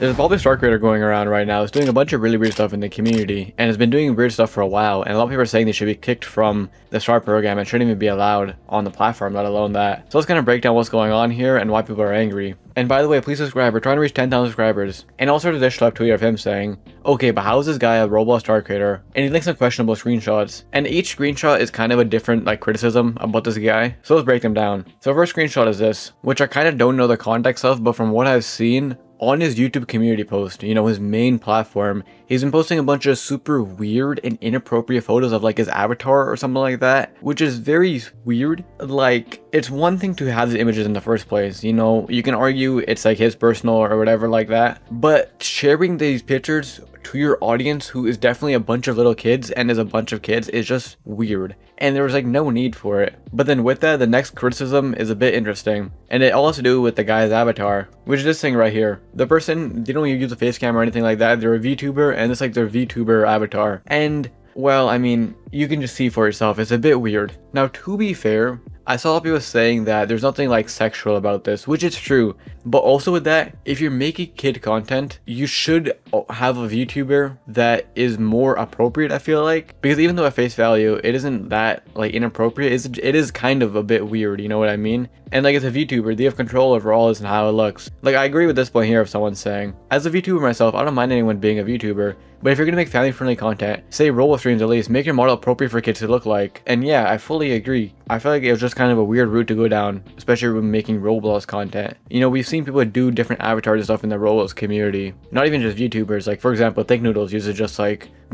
There's a public star creator going around right now. It's doing a bunch of really weird stuff in the community and has been doing weird stuff for a while. And a lot of people are saying they should be kicked from the star program and shouldn't even be allowed on the platform, let alone that. So let's kind of break down what's going on here and why people are angry. And by the way, please subscribe. We're trying to reach 10,000 subscribers. And also there's this tweet of him saying, okay, but how is this guy a Roblox star creator? And he links some questionable screenshots. And each screenshot is kind of a different criticism about this guy. So let's break them down. So first screenshot is this, which I kind of don't know the context of, but from what I've seen, on his YouTube community post, you know, his main platform, he's been posting a bunch of super weird and inappropriate photos of his avatar or something like that, which is very weird. It's one thing to have the images in the first place, you know, you can argue it's his personal or whatever like that, but sharing these pictures to your audience who is definitely a bunch of little kids and is a bunch of kids is just weird. And there was no need for it. But then with that, the next criticism is a bit interesting. And it all has to do with the guy's avatar, which is this thing right here. The person, they don't use a face cam or anything like that. They're a VTuber and it's their VTuber avatar. And well, I mean, you can just see for yourself. It's a bit weird. Now, to be fair, I saw people saying that there's nothing sexual about this, which is true. But also with that, if you're making kid content, you should have a VTuber that is more appropriate, I feel like. Because even though at face value, it isn't that inappropriate, it is kind of a bit weird, you know what I mean? And as a VTuber, they have control over all this and how it looks. I agree with this point here of someone saying, as a VTuber myself, I don't mind anyone being a VTuber, but if you're gonna make family-friendly content, say Roblox streams at least, make your model appropriate for kids to look like. And yeah, I fully agree. I feel like it was just kind of a weird route to go down, especially when making Roblox content. You know, we've seen people do different avatars and stuff in the Roblox community. Not even just VTubers, for example, Thick Noodles uses just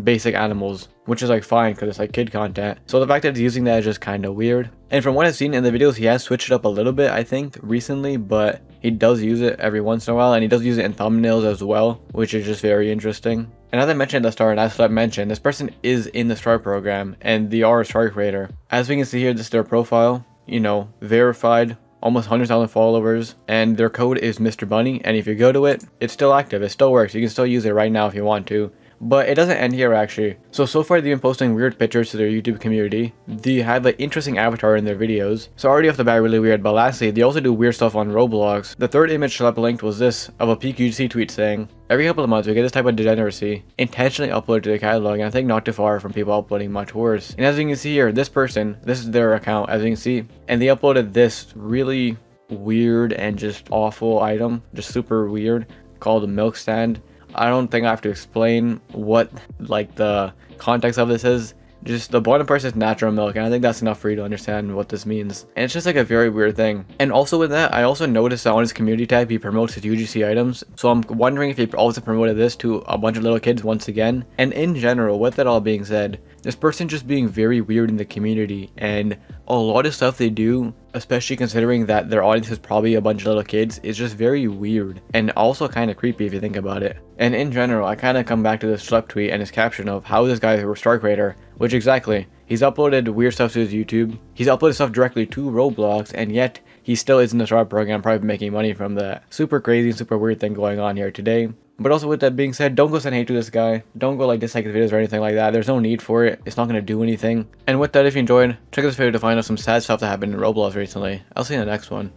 basic animals, which is fine because it's kid content. So the fact that he's using that is just kind of weird. And from what I've seen in the videos, he has switched it up a little bit, I think, recently, but he does use it every once in a while, and he does use it in thumbnails as well, which is just very interesting. And as I mentioned at the start, and as I mentioned, this person is in the star program, and they are a star creator. As we can see here, this is their profile, you know, verified, almost 100,000 followers, and their code is Mr. Bunny, and if you go to it, it's still active, it still works, you can still use it right now if you want to. But it doesn't end here actually. So far they've been posting weird pictures to their YouTube community. They have interesting avatar in their videos. So already off the bat really weird, but lastly, they also do weird stuff on Roblox. The third image Schlep linked was this, of a PQGC tweet saying, every couple of months we get this type of degeneracy intentionally uploaded to the catalog, and I think not too far from people uploading much worse. And as you can see here, this person, this is their account as you can see, and they uploaded this really weird and just awful item, just super weird, called a milk stand. I don't think I have to explain what the context of this is. Just the bottom part says natural milk, and I think that's enough for you to understand what this means. And it's just a very weird thing. And also with that, I also noticed that on his community tab he promotes his UGC items, so I'm wondering if he also promoted this to a bunch of little kids once again. And in general, with that all being said, this person just being very weird in the community, and a lot of stuff they do, especially considering that their audience is probably a bunch of little kids, is just very weird and also kind of creepy if you think about it. And in general, I kind of come back to this Schlep tweet and his caption of how this guy is a star creator, which exactly, he's uploaded weird stuff to his YouTube, he's uploaded stuff directly to Roblox, and yet he still is in the star program, probably making money from that. Super crazy, super weird thing going on here today. But also with that being said, don't go send hate to this guy. Don't go dislike his videos or anything like that. There's no need for it. It's not going to do anything. And with that, if you enjoyed, check out this video to find out some sad stuff that happened in Roblox recently. I'll see you in the next one.